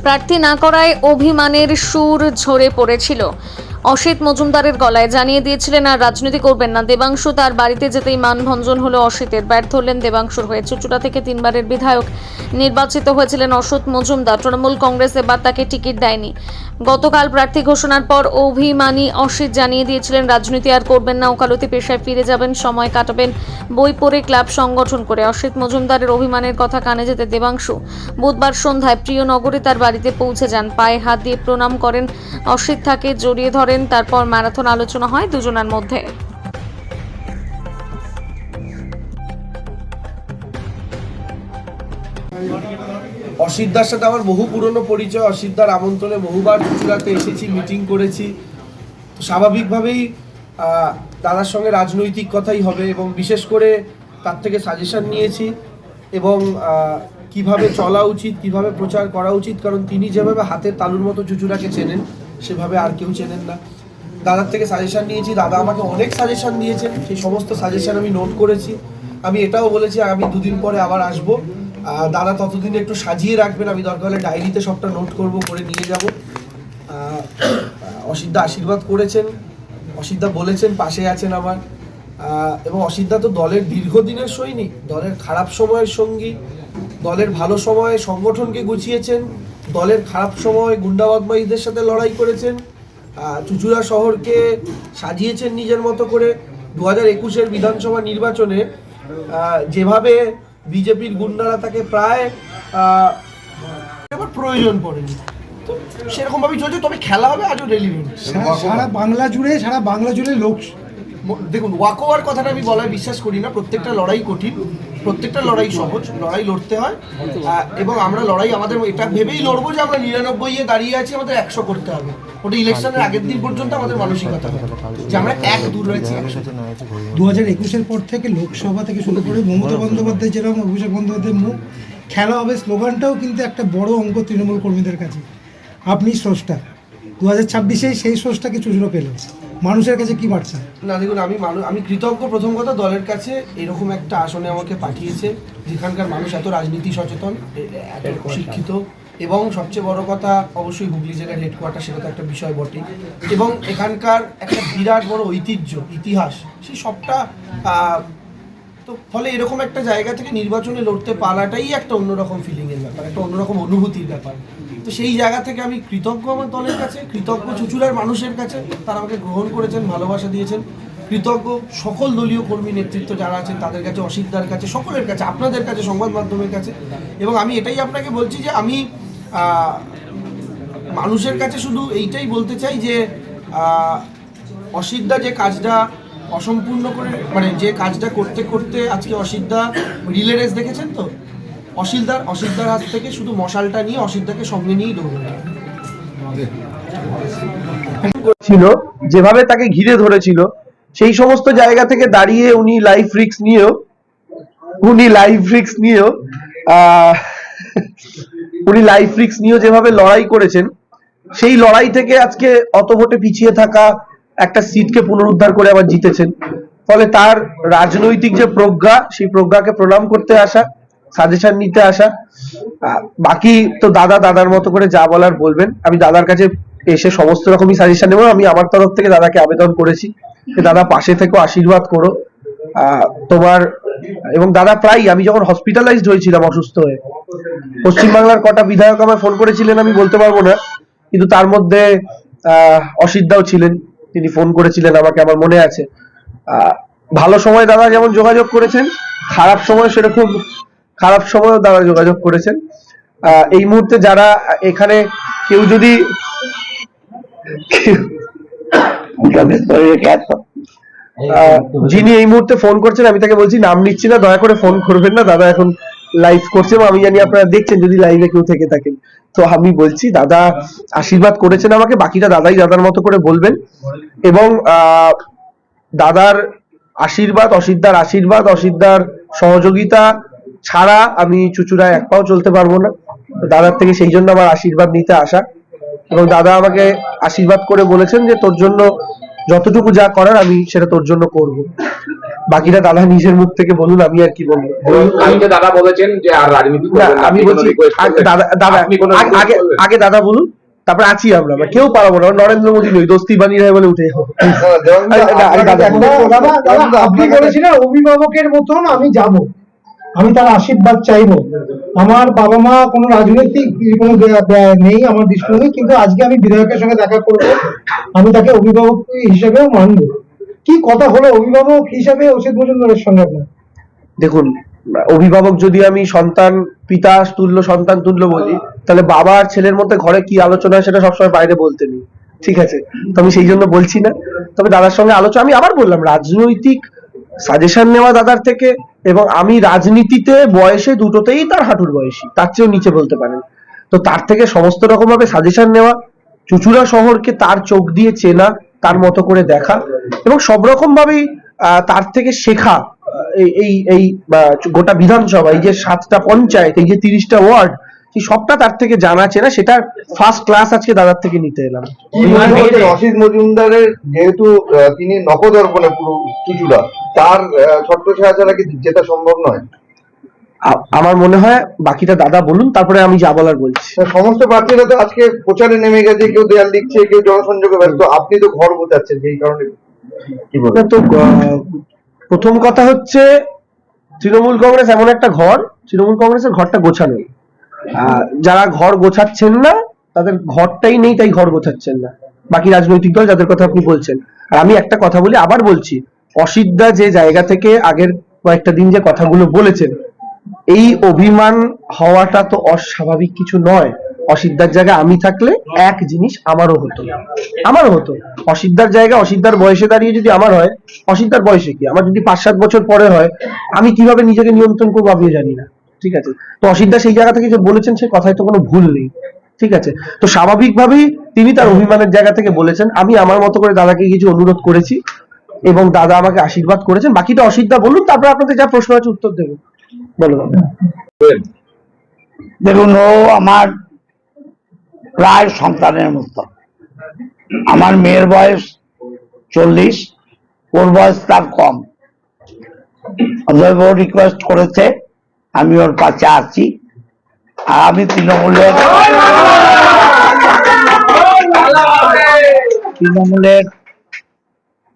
প্রার্থী না করায় অভিমানের সুর ঝরে পড়েছিল অসিত মজুমদারের গলায়। জানিয়ে দিয়েছিলেন আর রাজনীতি করবেন না দেবাংশু। তার বাড়িতে যেতেই মানভঞ্জন হলো অসিতের। ব্যর্থ হলেন দেবাংশুর হয়ে। চুঁচুড়া থেকে 3বারের বিধায়ক নির্বাচিত হয়েছিলেন অসিত মজুমদার। তৃণমূল কংগ্রেস এবার তাকে টিকিট দেয়নি। গতকাল প্রার্থী ঘোষণার পর অভিমানী অসিত জানিয়ে দিয়েছিলেন রাজনীতি আর করবেন না, ওকালতি পেশায় ফিরে যাবেন, সময় কাটাবেন বই পড়ে, ক্লাব সংগঠন করে। অসিত মজুমদারের অভিমানের কথা কানে যেতে দেবাংশু বুধবার সন্ধ্যায় প্রিয়নগরে তার বাড়িতে পৌঁছে যান। পায়ে হাত দিয়ে প্রণাম করেন অসিত, তাকে জড়িয়ে ধরেন। তারপর ম্যারাথন আলোচনা হয় দুজনের মধ্যে। অসিতদার সাথে আমার বহু পুরনো পরিচয়। অসিতদার আমন্ত্রণে বহুবার চুঁচুড়াতে এসেছি, মিটিং করেছি। স্বাভাবিকভাবেই দাদার সঙ্গে রাজনৈতিক কথাই হবে এবং বিশেষ করে তার থেকে সাজেশন নিয়েছি এবং কিভাবে চলা উচিত, কিভাবে প্রচার করা উচিত। কারণ তিনি যেভাবে হাতের তালুর মতো চুঁচুড়াকে চেনেন সেভাবে আর কেউ চেনেন না। দাদার থেকে সাজেশন নিয়েছি, দাদা আমাকে অনেক সাজেশন দিয়েছেন, সেই সমস্ত সাজেশন আমি নোট করেছি। আমি এটাও বলেছি আমি 2 দিন পরে আবার আসবো। দাদা ততদিন একটু সাজিয়ে রাখবেন, আমি দরকার হলে ডায়েরিতে সবটা নোট করব, করে নিয়ে যাব। অসিতদা আশীর্বাদ করেছেন, অসিতদা বলেছেন পাশে আছেন আমার। এবং অসিতদা তো দলের দীর্ঘদিনের সৈনিক, দলের খারাপ সময়ের সঙ্গী, দলের ভালো সময়ে সংগঠনকে গুছিয়েছেন, দলের খারাপ সময় গুন্ডা বদমাইশদের সাথে লড়াই করেছেন, চুঁচুড়া শহরকে সাজিয়েছেন নিজের মতো করে। 2021-এর বিধানসভা নির্বাচনে যেভাবে বিজেপির গুন্ডারা তাকে প্রায় এবার প্রয়োজন পড়েনি, তো সেরকম ভাবে চলছে। তবে খেলা হবে আজও রেলিভেন্ট সারা বাংলা জুড়ে লোক। দেখুন, ওয়াক ওভার কথাটা আমি বলায় বিশ্বাস করি না। প্রত্যেকটা লড়াই কঠিন, প্রত্যেকটা লড়াই সহজ, লড়াই লড়তে হয়। এবং আমরা লড়াই আমাদের এটা ভেবেই লড়বো যে আমরা 99-এ দাঁড়িয়ে আছি, আমাদের 100 করতে হবে। ওটা ইলেকশনের আগের দিন পর্যন্ত আমাদের মানসিকতা হবে যে আমরা দূর রয়েছি। 2021-এর পর থেকে লোকসভা থেকে শুরু করে মমতা বন্দ্যোপাধ্যায় যেরকম, অভিষেক বন্দ্যোপাধ্যায়ের মুখ খেলা হবে স্লোগানটাও কিন্তু একটা বড় অঙ্ক তৃণমূল কর্মীদের কাছে। আপনি স্রষ্টা, 2026-এ সেই স্রষ্টাকে চুঁচুড়ো পেল, মানুষের কাছে কি বার্তা? না দেখুন, আমি কৃতজ্ঞ প্রথম কথা দলের কাছে, এরকম একটা আসনে আমাকে পাঠিয়েছে যেখানকার মানুষ এত রাজনীতি সচেতন, এত শিক্ষিত, এবং সবচেয়ে বড় কথা অবশ্যই হুগলি জেলার হেডকোয়ার্টার, সেটা তো একটা বিষয় বটে। এবং এখানকার একটা বিরাট বড় ঐতিহ্য, ইতিহাস, সেই সবটা তো ফলে এরকম একটা জায়গা থেকে নির্বাচনে লড়তে পারাটাই একটা অন্যরকম ফিলিংয়ের ব্যাপার, একটা অন্যরকম অনুভূতির ব্যাপার। তো সেই জায়গা থেকে আমি কৃতজ্ঞ আমার দলের কাছে, কৃতজ্ঞ চুঁচুড়ার মানুষের কাছে, তারা আমাকে গ্রহণ করেছেন, ভালোবাসা দিয়েছেন। কৃতজ্ঞ সকল দলীয় কর্মী নেতৃত্ব যারা আছেন তাদের কাছে, অসিতদার কাছে, সকলের কাছে, আপনাদের কাছে, সংবাদ মাধ্যমের কাছে। এবং আমি এটাই আপনাকে বলছি যে আমি মানুষের কাছে শুধু এইটাই বলতে চাই যে অসিতদা যে কাজটা অসম্পূর্ণ করে, মানে যে কাজটা করতে করতে আজকে অসিতদা রিলে রেস দেখেছেন তো, অসিতদার হাত থেকে শুধু মশালটা নিয়ে অসিতদাকে সঙ্গে নিয়েই দৌড়ে ছিল, যেভাবে তাকে ঘিরে ধরেছিল, সেই সমস্ত জায়গা থেকে দাঁড়িয়ে উনি লাইফ রিস্ক নিয়েও যেভাবে লড়াই করেছেন, সেই লড়াই থেকে আজকে অত ভোটে পিছিয়ে থাকা একটা সিটকে পুনরুদ্ধার করে আবার জিতেছেন। ফলে তার রাজনৈতিক যে প্রজ্ঞা, সেই প্রজ্ঞাকে প্রণাম করতে আসা, সাজেশন নিতে আসা। বাকি তো দাদার মতো করে যা বলার বলবেন। আমি দাদার কাছে এসে সমস্ত রকমই সাজেশন নেব। আমি আমার তরফ থেকে দাদাকে আবেদন করেছি যে দাদা পাশে থেকে আশীর্বাদ করো তোমার। এবং দাদা প্রায়, আমি যখন হসপিটালাইজড হয়েছিলাম অসুস্থ হয়ে, পশ্চিমবাংলার কটা বিধায়ক আমায় ফোন করেছিলেন আমি বলতে পারবো না, কিন্তু তার মধ্যে অসিতদাও ছিলেন, তিনি ফোন করেছিলেন আমাকে, আমার মনে আছে। ভালো সময় দাদা যেমন যোগাযোগ করেছেন, খারাপ সময়ও দাদা যোগাযোগ করেছেন। এই মুহূর্তে যারা এখানে কেউ যদি যিনি এই মুহূর্তে ফোন করছেন, আমি তাকে বলছি নাম নিচ্ছি না, দয়া করে ফোন করবেন না, দাদা এখন লাইভ করছে এবং আমি জানি আপনারা দেখছেন যদি লাইভে কেউ থেকে থাকেন। তো আমি বলছি দাদা আশীর্বাদ করেছেন আমাকে, বাকিটা দাদাই দাদার মতো করে বলবেন। এবং দাদার আশীর্বাদ, অসিতদার সহযোগিতা ছাড়া আমি চুঁচুড়ায় এক পাও চলতে পারবো না। দাদার থেকে সেই জন্য আমার আশীর্বাদ নিতে আসা। এবং দাদা আমাকে আশীর্বাদ করে বলেছেন যে তোর জন্য যতটুকু যা করার আমি সেটা তোর জন্য করব। বাকিটা দাদা নিজের মুখ থেকে বলুন, আমি আর কি বলবো। কালকে দাদা বলেছেন যে আর রাজনীতি না, করবেন না, আমি আপনি কোনো বলছি request করবেন? দাদা আপনি কোনো request আগে করবেন? আগে দাদা বলুন, তারপরে আছি আমরা কেউ পারবো না, নরেন্দ্র মোদী নই, দোস্তি বানিয়ে রায় বলে উঠে যাবো। আপনি বলেছিলেন অভিভাবকের মতন আমি যাব, আমি তার আশীর্বাদ চাইবো। আমার বাবা মা কোনো রাজনৈতিক কোনো নেই আমার দৃষ্টিভঙ্গি, কিন্তু আজকে আমি বিধায়কের সঙ্গে দেখা করবো, আমি তাকে অভিভাবক হিসেবেও মানবো। কি কথা হলো অভিভাবক হিসাবে অসিত মজুমদারের সঙ্গে আপনার? দেখুন, অভিভাবক যদি আমি সন্তান পিতা তুল্য সন্তান তুল্য বলি, তাহলে বাবা আর ছেলের মধ্যে ঘরে কি আলোচনা হয় সেটা সবসময় বাইরে বলতে নেই, ঠিক আছে? তো আমি সেই জন্য বলছি না। তবে দাদার সঙ্গে আলোচনা, আমি আবার বললাম, রাজনৈতিক সাজেশন নেওয়া দাদার থেকে, এবং আমি রাজনীতিতে বয়সে দুটোতেই তার হাঁটুর বয়সী, তার চেয়েও নিচে বলতে পারেন। তো তার থেকে সমস্ত রকম ভাবে সাজেশন নেওয়া, চুঁচুড়া শহরকে তার চোখ দিয়ে চেনা, তার মতো করে দেখা, এবং সব রকম ভাবেই তার থেকে শেখা। এই এই এই গোটা বিধানসভা, এই যে 7টা পঞ্চায়েত, এই যে 30টা ওয়ার্ড, এই সবটা তার থেকে জানা চেনা, সেটা ফার্স্ট ক্লাস আজকে দাদার থেকে নিতে এলাম। অসিত মজুমদারের যেহেতু তিনি নখদর্পণে পুরো চুচুড়া, তার ছত্রছায়া ছাড়া কি যেটা সম্ভব নয়? আমার মনে হয় বাকিটা দাদা বলুন, তারপরে আমি যা বলার বলছি। সমস্ত প্রার্থীরা তো আজকে প্রচারে নেমে গেছে, কেউ দেয়াল লিখছে, কেউ জনসংযোগে ব্যস্ত, আপনি তো ঘর বোঝাচ্ছেন, সেই কারণে কি বলবেন? তো প্রথম কথা হচ্ছে, তৃণমূল কংগ্রেস এমন একটা ঘর, তৃণমূল কংগ্রেসের ঘরটা গোছানো। যারা ঘর গোছাচ্ছেন না তাদের ঘরটাই নেই, তাই ঘর গোছাচ্ছেন না বাকি রাজনৈতিক দল যাদের কথা আপনি বলছেন। আর আমি একটা কথা বলি, আবার বলছি, অসিতদা যে জায়গা থেকে আগের কয়েকটা দিন যে কথাগুলো বলেছেন, এই অভিমান হওয়াটা তো অস্বাভাবিক কিছু নয়। অসিতদার জায়গায় আমি থাকলে এক জিনিস আমারও হতো। অসিতদার জায়গা, অসিতদার বয়সে দাঁড়িয়ে যদি আমার হয়, অসিতদার বয়সে কি, আমার যদি 5-7 বছর পরে হয়, আমি কিভাবে নিজেকে নিয়ন্ত্রণ করবো আমিও জানি না, ঠিক আছে? তো অসিতদা সেই জায়গা থেকে যে বলেছেন, সে কথায় তো কোনো ভুল নেই, ঠিক আছে? তো স্বাভাবিকভাবেই তিনি তার অভিমানের জায়গা থেকে বলেছেন। আমি আমার মতো করে দাদাকে কিছু অনুরোধ করেছি এবং দাদা আমাকে আশীর্বাদ করেছেন। বাকিটা অসিতদা বলুন, তারপর আপনাদের যা প্রশ্ন আছে উত্তর দেবো। বলো দাদা। দেখুন, ও আমার প্রায় সন্তানের মতো। আমার মেয়ের বয়স 40, ওর বয়স তার কম। অতএব ও রিকোয়েস্ট করেছে, আমি ওর কাছে আছি। আর আমি তৃণমূলের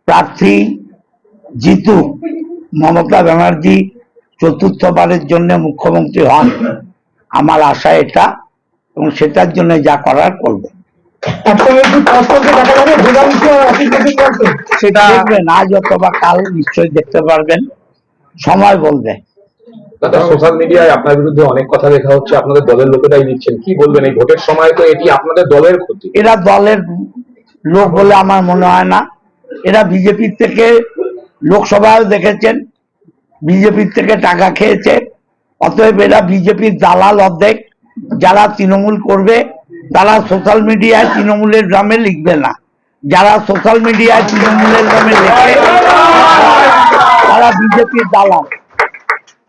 প্রার্থী জিতু, মমতা ব্যানার্জি চতুর্থবারের জন্য মুখ্যমন্ত্রী হন, আমার আশা এটা, এবং সেটার জন্য যা করার করবো। সেটা দেখবেন আজ অথবা কাল, নিশ্চয়ই দেখতে পারবেন, সময় বলবে। দাদা, সোশ্যাল মিডিয়ায় আপনার বিরুদ্ধে অনেক কথা লেখা হচ্ছে, আপনাদের দলের লোকেরাই লিখছেন, কি বলবেন? এই ভোটের সময় তো এটি আপনাদের দলের ক্ষতি। এরা দলের লোক বলে আমার মনে হয় না। এরা বিজেপির থেকে, লোকসভায় দেখেছেন, বিজেপির থেকে টাকা খেয়েছে। অতএব এরা বিজেপির দালাল অর্ধেক। যারা তৃণমূল করবে তারা সোশ্যাল মিডিয়ায় তৃণমূলের গ্রামে লিখবে না। যারা সোশ্যাল মিডিয়ায় তৃণমূলের গ্রামে লেখে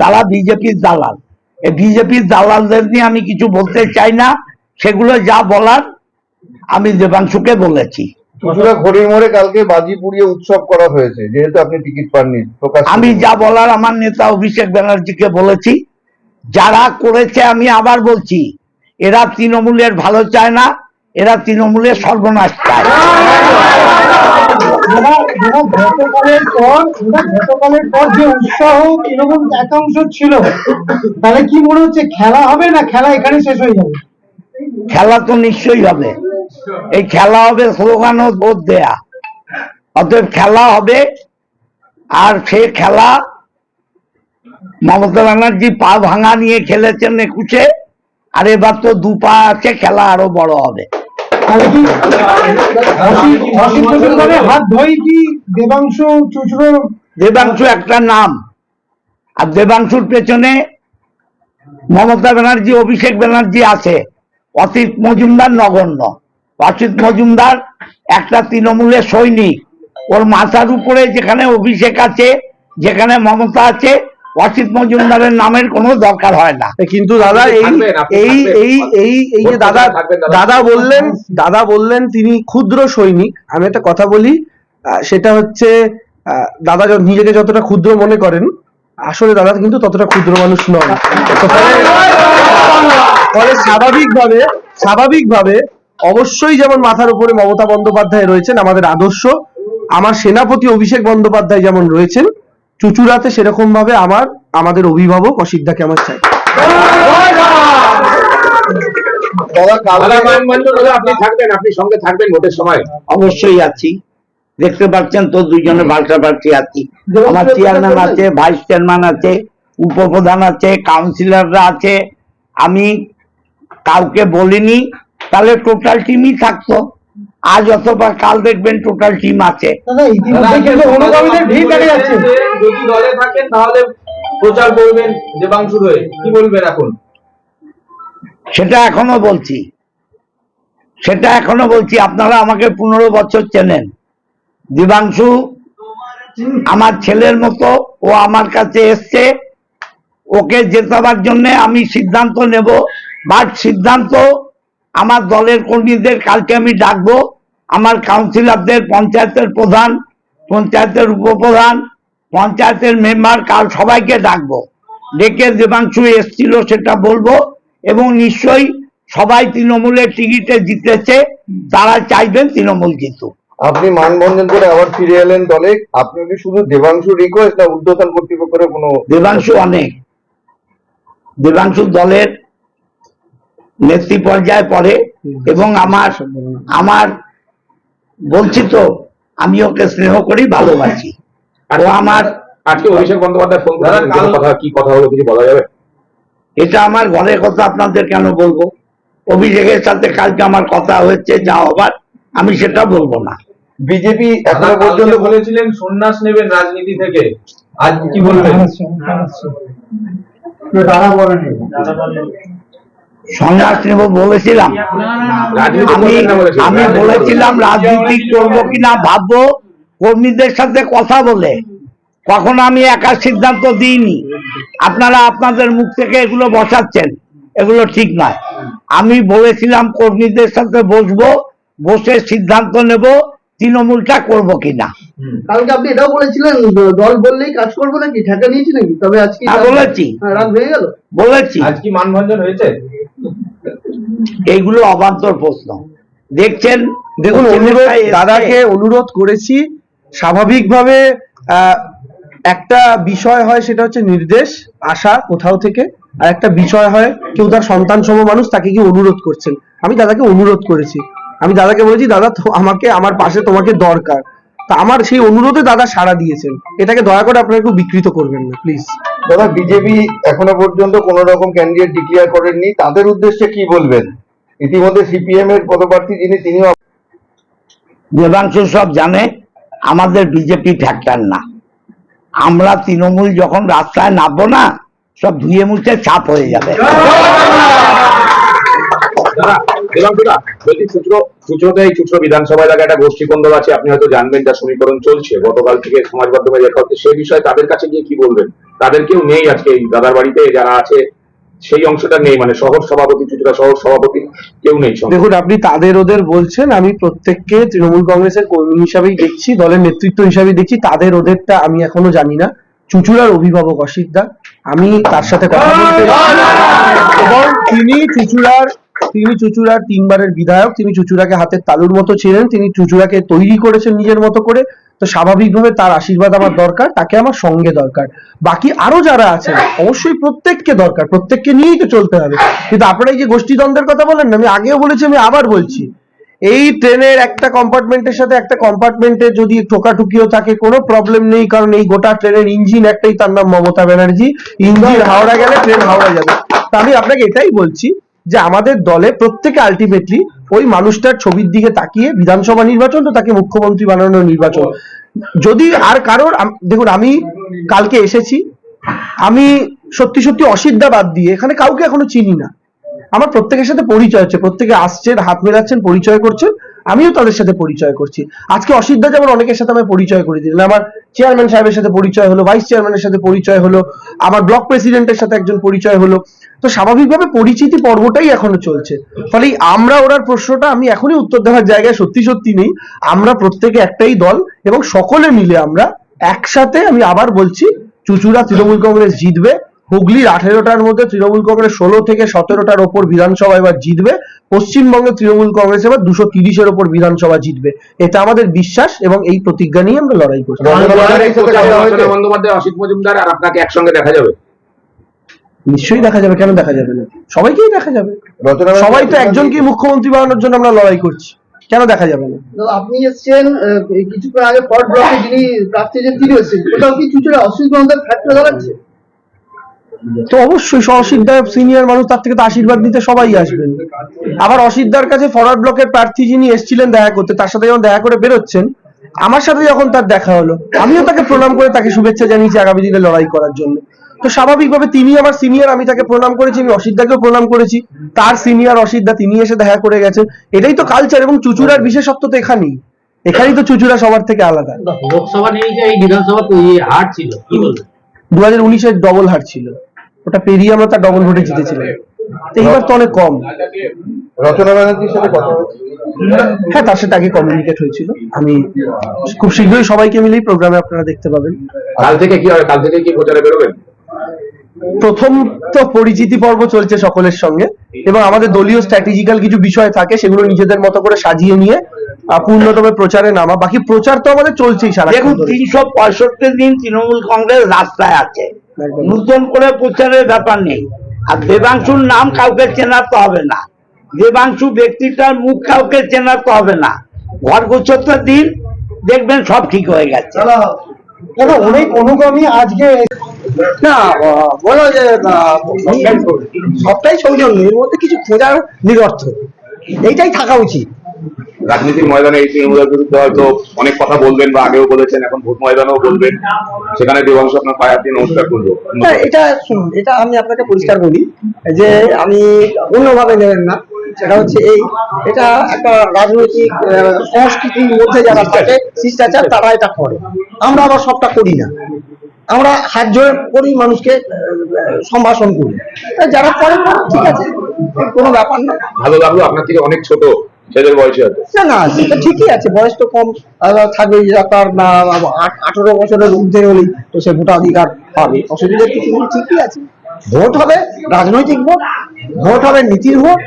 তারা বিজেপির দালাল, এই বিজেপির দালালদের নিয়ে আমি কিছু বলতে চাই না। সেগুলো যা বলার আমি দেবাংশুকে বলেছি। চুচুড়া ঘড়ির মোড়ে কালকে বাজি পুড়িয়ে উৎসব করা হয়েছে, যেহেতু আপনি টিকিট পাননি। আমি যা বলার আমার নেতা অভিষেক ব্যানার্জিকে বলেছি। যারা করেছে, আমি আবার বলছি, এরা তৃণমূলের ভালো চায় না, এরা তৃণমূলের সর্বনাশ চায়। গতকালের পর যে উৎসাহ তৃণমূল একাংশ ছিল, তাহলে কি মনে হচ্ছে খেলা হবে না খেলা এখানে শেষ হয়ে যাবে? খেলা তো নিশ্চয়ই হবে। এই খেলা হবে স্লোগান ও ভোট দেয়া। অতএব খেলা হবে, আর সে খেলা মমতা ব্যানার্জি পা ভাঙা নিয়ে খেলেছেন 21-এ, আর এবার তো 2 পা আছে, খেলা আরো বড় হবে। হাত ধোই কি দেবাংশু চুচুড়ো? দেবাংশু একটা নাম, আর দেবাংশুর পেছনে মমতা ব্যানার্জি, অভিষেক ব্যানার্জি আছে। অসিত মজুমদার নগণ্য। অসিত মজুমদার একটা তৃণমূলের সৈনিক। ওর মাথার উপরে যেখানে অভিষেক আছে, যেখানে মমতা আছে, অসিত মজুমদারের নামের কোনো দরকার হয় না। কিন্তু দাদা, এই যে দাদা বললেন তিনি ক্ষুদ্র সৈনিক। আমি একটা কথা বলি, সেটা হচ্ছে দাদা নিজেকে যতটা ক্ষুদ্র মনে করেন, আসলে দাদা কিন্তু ততটা ক্ষুদ্র মানুষ নন। তো ফলে স্বাভাবিকভাবে অবশ্যই যেমন মাথার উপরে মমতা বন্দ্যোপাধ্যায় রয়েছেন আমাদের আদর্শ, আমার সেনাপতি অভিষেক বন্দ্যোপাধ্যায় যেমন রয়েছেন চুঁচুড়াতে, সেরকম ভাবে আমাদের অভিভাবক অসিতদাকে আমার চাই। আপনি সঙ্গে থাকবেন ভোটের সময়? অবশ্যই আছি, দেখতে পাচ্ছেন তো দুইজনে পাল্টাপাল্টি আছি। আমার চেয়ারম্যান আছে, ভাইস চেয়ারম্যান আছে, উপপ্রধান আছে, কাউন্সিলররা আছে। আমি কাউকে বলিনি, তাহলে টোটাল টিমই থাকতো। আজ অথবা কাল দেখবেন টোটাল টিম আছে। যদি দলে থাকেন তাহলে প্রচার করবেন দেবাংশুর হয়ে, কি বলবেন এখন? সেটা এখনো বলছি। আপনারা আমাকে 15 বছর চেনেন। দেবাংশু আমার ছেলের মতো, ও আমার কাছে এসছে, ওকে জেতাবার জন্য আমি সিদ্ধান্ত নেব। বাট সিদ্ধান্ত আমার দলের কর্মীদের কালকে আমি ডাকবো, আমার কাউন্সিলরদের, পঞ্চায়েতের প্রধান, পঞ্চায়েতের উপপ্রধান, পঞ্চায়েতের মেম্বার, কাল সবাইকে ডাকবো, ডেকে দেবাংশু এসছিল সেটা বলবো। এবং নিশ্চয়ই সবাই তৃণমূলের টিকিটে জিতেছে, তারা চাইবেন তৃণমূল জিতুক। আপনি মানভঞ্জন করে আবার ফিরে এলেন দলে, আপনি কি শুধু দেবাংশু রিকোয়েস্ট না ঊর্ধ্বতন কর্তৃপক্ষের কোনো? দেবাংশু দলের নেত্রী পর্যায়ে পড়ে এবং আমার বলছি তো, আমি ওকে স্নেহ করি, ভালোবাসি। আর আমার আজকে অভিষেক বন্দ্যোপাধ্যায় ফোন করেন, কি কথা হলো কিছু বলা যাবে? এটা আমার ঘরের কথা, আপনাদের কেন বলবো? অভিষেকের সাথে কালকে আমার কথা হয়েছে, যা হবার আমি সেটা বলবো না। বিজেপি এখনো পর্যন্ত বলেছিলেন সন্ন্যাস নেবেন রাজনীতি থেকে, আজ কি বলবেন? সন্ন্যাস নেব বলেছিলাম? আমি বলেছিলাম রাজনীতি করবো কিনা ভাববো, কর্মীদের সাথে কথা বলে। কখনো আমি একা সিদ্ধান্ত দিইনি। আপনারা আপনাদের মুখ থেকে এগুলো বসাচ্ছেন, এগুলো ঠিক নয়। আমি বলেছিলাম কর্মীদের সাথে বসবো, বসে সিদ্ধান্ত নেব তৃণমূলটা করবো কিনা। কালকে আপনি এটাও বলেছিলেন দল বললেই কাজ করবো নাকি, ঠেকা নিয়েছি নাকি? তবে আজকে বলেছি, রাত ভেঙে গেল, বলেছি। আজ কি মানভঞ্জন হয়েছে? এইগুলো অবান্তর প্রশ্ন। দেখছেন, দেখুন, দাদাকে অনুরোধ করেছি স্বাভাবিকভাবে। একটা বিষয় হয় সেটা হচ্ছে নির্দেশ আসা কোথাও থেকে, আর একটা বিষয় হয় কেউ তার সন্তান সম মানুষ, তাকে কি অনুরোধ করছেন। আমি দাদাকে অনুরোধ করেছি, আমি দাদাকে বলেছি দাদা আমাকে আমার পাশে তোমাকে দরকার। তা আমার সেই অনুরোধে দাদা সাড়া দিয়েছেন, এটাকে দয়া করে আপনারা একটু বিকৃত করবেন না প্লিজ। দাদা, বিজেপি এখনো পর্যন্ত কোন রকম ক্যান্ডিডেট ডিক্লেয়ার করেননি, তাদের উদ্দেশ্যে কি বলবেন? ইতিমধ্যে সিপিএম এর পদপ্রার্থী তিনিও দেবাংশু সব জানে, আমাদের বিজেপি ফ্যাক্টর না। আমরা তৃণমূল যখন রাস্তায় নামবো না, সব ধুয়ে মুছে ছাপ হয়ে যাবে। চুঁচুড়ো বিধানসভা এলাকায় একটা গোষ্ঠী কন্দল আছে, আপনি হয়তো জানবেন, যার সমীকরণ চলছে গতকাল থেকে সমাজ মাধ্যমে দেখা হচ্ছে। সেই বিষয়ে তাদের কাছে গিয়ে কি বলবেন? তাদের কেউ নেই আজকে এই দাদার বাড়িতে, যারা আছে সেই অংশটা নেই, মানে শহর সভাপতি, চুঁচুড়া শহর সভাপতি কেউ নেই। দেখুন, আপনি তাদের ওদের বলছেন, আমি প্রত্যেককে তৃণমূল কংগ্রেসের কর্মী হিসাবেই দেখছি, দলের নেতৃত্ব হিসাবেই দেখছি। তাদের ওদেরটা আমি এখনো জানি না। চুঁচুড়ার অভিভাবক অসিতদা, আমি তার সাথে কথা বলতে, এবং তিনি চুঁচুড়ার 3 বারের বিধায়ক, তিনি চুঁচুড়াকে হাতের তালুর মতো ছিলেন, তিনি চুঁচুড়াকে তৈরি করেছেন নিজের মতো করে। তো স্বাভাবিকভাবে তার আশীর্বাদ আমার দরকার, তাকে আমার সঙ্গে দরকার। বাকি আরো যারা আছেন অবশ্যই প্রত্যেককে দরকার, প্রত্যেককে নিয়েই তো চলতে হবে। কিন্তু আপনারা এই যে গোষ্ঠীদ্বন্দ্বের কথা বলেন না, আমি আগেও বলেছি, আমি আবার বলছি, এই ট্রেনের একটা কম্পার্টমেন্টের সাথে একটা কম্পার্টমেন্টে যদি ঠোকাঠুকিও থাকে কোনো প্রবলেম নেই, কারণ এই গোটা ট্রেনের ইঞ্জিন একটাই, তার নাম মমতা ব্যানার্জি। ইঞ্জিন হাওড়া গেলে ট্রেন হাওড়া যাবে। তা আমি আপনাকে এটাই বলছি যে আমাদের দলে প্রত্যেকে আলটিমেটলি ওই মানুষটার ছবির দিকে তাকিয়ে, বিধানসভা নির্বাচন তো তাকে মুখ্যমন্ত্রী বানানোর নির্বাচন। যদি আর কারোর, দেখুন আমি কালকে এসেছি, আমি সত্যি সত্যি অসিদ্ধা বাদ দিয়ে এখানে কাউকে এখনো চিনি না। আমার প্রত্যেকের সাথে পরিচয় হচ্ছে, প্রত্যেকে আসছেন, হাত মেলাচ্ছেন, পরিচয় করছেন, আমিও তাদের সাথে পরিচয় করছি। আজকে অসিদ্ধা যেমন অনেকের সাথে আমি পরিচয় করে দিলেন, আমার চেয়ারম্যান সাহেবের সাথে পরিচয় হলো, ভাইস চেয়ারম্যানের সাথে পরিচয় হলো, আমার ব্লক প্রেসিডেন্টের সাথে একজন পরিচয় হলো। তো স্বাভাবিকভাবে পরিচিতি পর্বটাই এখনো চলছে। ফলে আমরা ওনার প্রশ্নটা আমি এখনই উত্তর দেওয়ার জায়গায় সত্যি সত্যি নেই। আমরা প্রত্যেকে একটাই দল এবং সকলে মিলে আমরা একসাথে আমি আবার বলছি, চুঁচুড়া তৃণমূল কংগ্রেস জিতবে। হুগলির 18টার মধ্যে তৃণমূল কংগ্রেস 16 থেকে 17টার ওপর বিধানসভা এবার জিতবে। পশ্চিমবঙ্গে তৃণমূল কংগ্রেস এবার 230-এর ওপর বিধানসভা জিতবে, এটা আমাদের বিশ্বাস এবং এই প্রতিজ্ঞা নিয়ে আমরা লড়াই করছি। রচনা বন্দ্যোপাধ্যায়, অসিত মজুমদার আর আপনাকে একসঙ্গে দেখা যাবে? নিশ্চয়ই দেখা যাবে, কেন দেখা যাবে না? সবাইকেই দেখা যাবে। সবাই তো একজনকেই মুখ্যমন্ত্রী বানানোর জন্য আমরা লড়াই করছি, কেন দেখা যাবে না? তো আপনি এসছেন কিছুক্ষণ আগে ফর্ট ব্লকে যিনি প্রার্থী যে তিনি এসেছেন, ওটাও কি চুচুড়া অসিত মজুমদার ফ্যাক্টরে দাঁড়াচ্ছে? তো অবশ্যই অসিতদা সিনিয়র মানুষ, তার থেকে তো আশীর্বাদ নিতে সবাই আসবেন। আবার অসিতদার কাছে ফরওয়ার্ড ব্লকের প্রার্থী যিনি এসেছিলেন দেখা করতে, তার সাথে যখন দেখা করে বেরোচ্ছেন, আমার সাথে যখন তার দেখা হলো, আমিও তাকে প্রণাম করে তাকে শুভেচ্ছা জানিয়েছি আগামী দিনে লড়াই করার জন্য। তো স্বাভাবিকভাবে তিনি আমার সিনিয়র, আমি তাকে প্রণাম করেছি, আমি অসিতদাকেও প্রণাম করেছি। তার সিনিয়র অসিতদা, তিনি এসে দেখা করে গেছেন। এটাই তো কালচার, এবং চুঁচুড়ার বিশেষত্ব তো এখানেই তো চুঁচুড়া সবার থেকে আলাদা। লোকসভা নিয়ে যে এই বিধানসভা হার ছিল, কি বলবেন? 2019-এর ডবল হার ছিল, ওটা পেরিয়ে আমরা তার ডবল ভোটে জিতেছিলাম। তো এইবার তো অনেক কম। রচনা ব্যানার্জির সাথে কথা হয়েছে? হ্যাঁ, তার সাথে আগে কমিউনিকেট হয়েছিল। আমি খুব শীঘ্রই সবাইকে মিলেই প্রোগ্রামে আপনারা দেখতে পাবেন। কাল থেকে কি হবে? কাল থেকে কি প্রচারে বেরোবেন? প্রথম তো পরিচিতি পর্ব চলছে সকলের সঙ্গে, এবং আমাদের দলীয় স্ট্র্যাটেজিক্যাল কিছু বিষয় থাকে, সেগুলো নিজেদের মতো করে সাজিয়ে নিয়ে পূর্ণতমে প্রচারে নামা। বাকি প্রচার তো আমাদের চলছেই সারা। দেখুন, 365 দিন তৃণমূল কংগ্রেস রাস্তায় আছে, নতুন করে প্রচারের ব্যাপার নেই। আর দেবাংশুর নাম কাউকে চেনাতে হবে না, দেবাংশু ব্যক্তিটার মুখ কাউকে চেনাতে হবে না। ঘর গোছাতে দিন, দেখবেন সব ঠিক হয়ে গেছে। অনেক অনুগামী আজকে না বলো যে সবটাই সৌজন্য, এর মধ্যে কিছু খোঁজার নিরর্থক, এইটাই থাকা উচিত। রাজনীতির ময়দানে এই তৃণমূলের বিরুদ্ধে হয়তো অনেক কথা বলবেন, বা আগেও বলেছেন, এখন ভোট ময়দানেও বলবেন, সেখানে দেবাংশ আপনার পায়ে হাত দিয়ে নমস্কার করবো। না, এটা শুনুন, এটা আমি আপনাকে পরিষ্কার বলি যে আমি অন্যভাবে নেবেন না। সেটা হচ্ছে এটা একটা রাজনৈতিক সংস্কৃতির মধ্যে যারা থাকে, শিষ্টাচার, তারা এটা করে। আমরা আবার সবটা করি না, আমরা হাত জোড়ে করি, মানুষকে সম্ভাষণ করি। যারা করে ঠিক আছে, কোনো ব্যাপার না। ভালো লাগলো, আপনার থেকে অনেক ছোট ছেলের বয়সে হয়তো। না, সেটা ঠিকই আছে, বয়স তো কম থাকবে, তার 18 বছরের ঊর্ধ্বে হলেই তো সে ভোটাধিকার পাবে, অসুবিধার কিছু নেই, ঠিকই আছে। ভোট হবে রাজনৈতিক ভোট, ভোট হবে নীতির ভোট,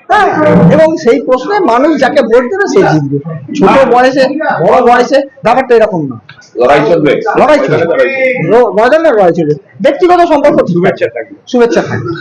হ্যাঁ, এবং সেই প্রশ্নে মানুষ যাকে ভোট দেবে সে জিতবে। ছোট বয়সে বড় বয়সে ব্যাপারটা এরকম না। লড়াই চলবে, লড়াই চলবে, লড়াই চলবে, ব্যক্তিগত সম্পর্ক, শুভেচ্ছা থাকবে।